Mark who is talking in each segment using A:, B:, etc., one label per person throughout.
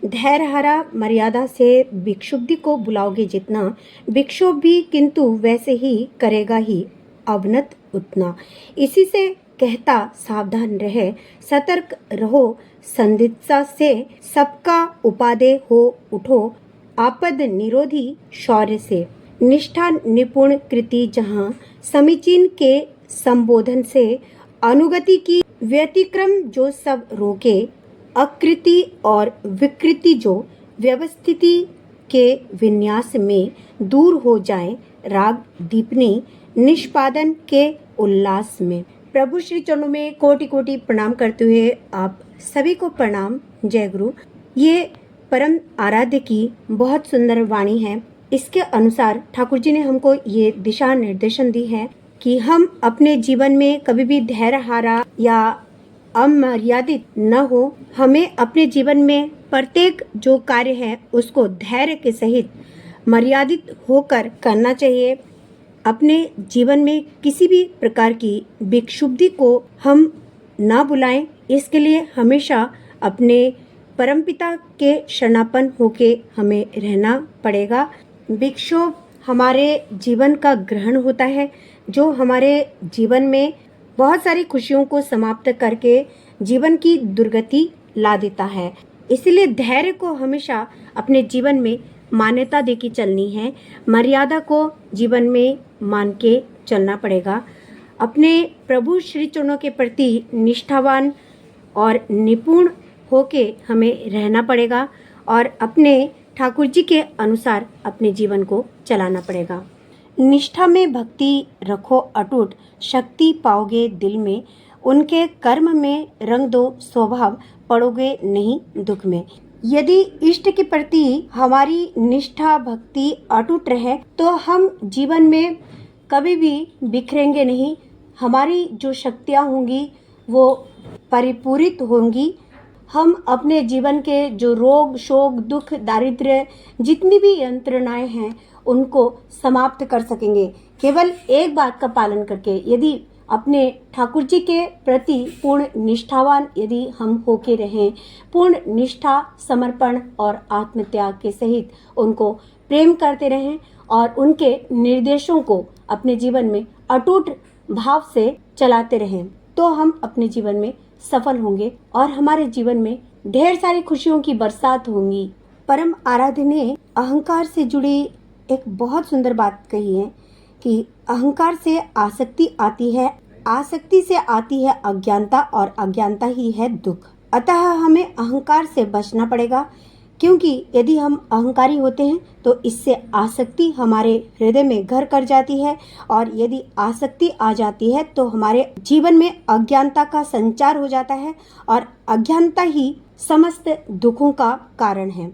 A: धैर्यहरा मर्यादा से विक्षुब्धि को बुलाओगे जितना, विक्षोभ भी किंतु वैसे ही करेगा ही, अवनत उतना। इसी से कहता सावधान रहे, सतर्क रहो, संदिग्धता से सबका उपादेय हो उठो, आपद निरोधी शौर्य से। निष्ठा निपुण कृति जहाँ, समीचीन के संबोधन से, अनुगति की व्यतिक्रम जो सब रोके, अकृति और विकृति जो व्यवस्थिति के विन्यास में दूर हो जाए, राग दीपनी निष्पादन के उल्लास में। प्रभु श्री चरणों में कोटि कोटि प्रणाम करते हुए आप सभी को प्रणाम। जय गुरु। ये परम आराध्य की बहुत सुंदर वाणी है। इसके अनुसार ठाकुर जी ने हमको ये दिशा निर्देशन दी है कि हम अपने जीवन में कभी भी धैर्य हारा या अमर्यादित न हो। हमें अपने जीवन में प्रत्येक जो कार्य है उसको धैर्य के सहित मर्यादित होकर करना चाहिए। अपने जीवन में किसी भी प्रकार की विक्षुब्धि को हम ना बुलाएं। इसके लिए हमेशा अपने परमपिता के शरणापन्न होके हमें रहना पड़ेगा। विक्षोभ हमारे जीवन का ग्रहण होता है, जो हमारे जीवन में बहुत सारी खुशियों को समाप्त करके जीवन की दुर्गति ला देता है। इसलिए धैर्य को हमेशा अपने जीवन में मान्यता देके चलनी है। मर्यादा को जीवन में मान के चलना पड़ेगा। अपने प्रभु श्री चरणों के प्रति निष्ठावान और निपुण होके हमें रहना पड़ेगा और अपने ठाकुर जी के अनुसार अपने जीवन को चलाना पड़ेगा। निष्ठा में भक्ति रखो अटूट, शक्ति पाओगे दिल में, उनके कर्म में रंग दो स्वभाव, पड़ोगे नहीं दुख में। यदि इष्ट के प्रति हमारी निष्ठा भक्ति अटूट रहे तो हम जीवन में कभी भी बिखरेंगे नहीं। हमारी जो शक्तियाँ होंगी वो परिपूरित होंगी। हम अपने जीवन के जो रोग शोक दुख दारिद्र्य जितनी भी यंत्रणाएं हैं उनको समाप्त कर सकेंगे, केवल एक बात का पालन करके। यदि अपने ठाकुर जी के प्रति पूर्ण निष्ठावान यदि हम होके रहें, पूर्ण निष्ठा समर्पण और आत्मत्याग के सहित उनको प्रेम करते रहें और उनके निर्देशों को अपने जीवन में अटूट भाव से चलाते रहें, तो हम अपने जीवन में सफल होंगे और हमारे जीवन में ढेर सारी खुशियों की बरसात होंगी। परम आराध्य ने अहंकार से जुड़ी एक बहुत सुंदर बात कही है कि अहंकार से आसक्ति आती है, आसक्ति से आती है अज्ञानता और अज्ञानता ही है दुख। अतः हमें अहंकार से बचना पड़ेगा, क्योंकि यदि हम अहंकारी होते हैं तो इससे आसक्ति हमारे हृदय में घर कर जाती है और यदि आसक्ति आ जाती है तो हमारे जीवन में अज्ञानता का संचार हो जाता है और अज्ञानता ही समस्त दुखों का कारण है।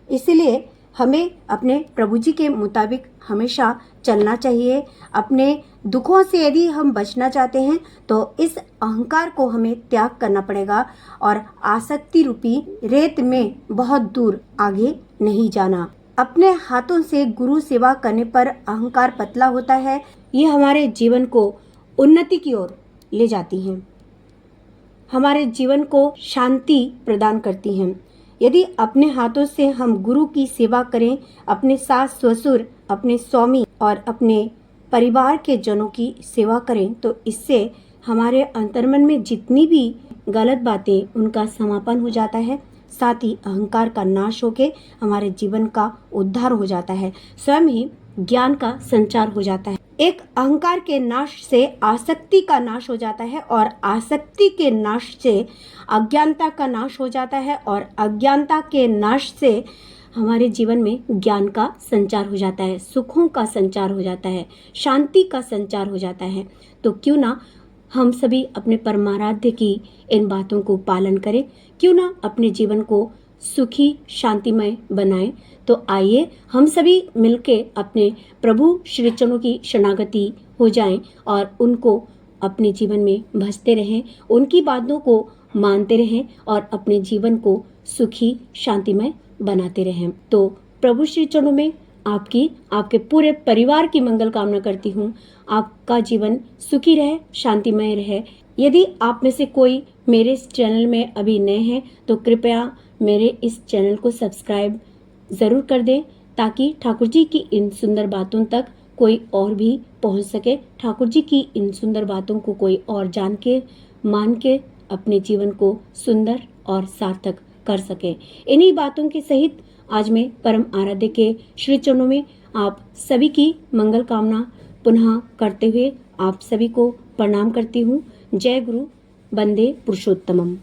A: इसलिए हमें अपने प्रभु जी के मुताबिक हमेशा चलना चाहिए। अपने दुखों से यदि हम बचना चाहते हैं तो इस अहंकार को हमें त्याग करना पड़ेगा और आसक्ति रूपी रेत में बहुत दूर आगे नहीं जाना। अपने हाथों से गुरु सेवा करने पर अहंकार पतला होता है। ये हमारे जीवन को उन्नति की ओर ले जाती हैं, हमारे जीवन को शांति प्रदान करती हैं। यदि अपने हाथों से हम गुरु की सेवा करें, अपने सास ससुर, अपने स्वामी और अपने परिवार के जनों की सेवा करें, तो इससे हमारे अंतर्मन में जितनी भी गलत बातें उनका समापन हो जाता है, साथ ही अहंकार का नाश होके हमारे जीवन का उद्धार हो जाता है, स्वयं ही ज्ञान का संचार हो जाता है। एक अहंकार के नाश से आसक्ति का नाश हो जाता है और आसक्ति के नाश से अज्ञानता का नाश हो जाता है और अज्ञानता के नाश से हमारे जीवन में ज्ञान का संचार हो जाता है, सुखों का संचार हो जाता है, शांति का संचार हो जाता है। तो क्यों ना हम सभी अपने परमाराध्य की इन बातों को पालन करें, क्यों ना अपने जीवन को सुखी शांतिमय बनाएं। तो आइए हम सभी मिलके अपने प्रभु श्री चरणों की शरणागति हो जाएं और उनको अपने जीवन में भजते रहें, उनकी बातों को मानते रहें और अपने जीवन को सुखी शांतिमय बनाते रहें। तो प्रभु श्री चरणों में आपके पूरे परिवार की मंगल कामना करती हूँ। आपका जीवन सुखी रहे, शांतिमय रहे। यदि आप में से कोई मेरे इस चैनल में अभी नए हैं तो कृपया मेरे इस चैनल को सब्सक्राइब ज़रूर कर दें ताकि ठाकुर जी की इन सुंदर बातों तक कोई और भी पहुंच सके, ठाकुर जी की इन सुंदर बातों को कोई और जान के मान के अपने जीवन को सुंदर और सार्थक कर सके। इन्हीं बातों के सहित आज मैं परम आराध्य के श्री चरणों में आप सभी की मंगल कामना पुनः करते हुए आप सभी को प्रणाम करती हूँ। जय गुरु, वंदे पुरुषोत्तमम।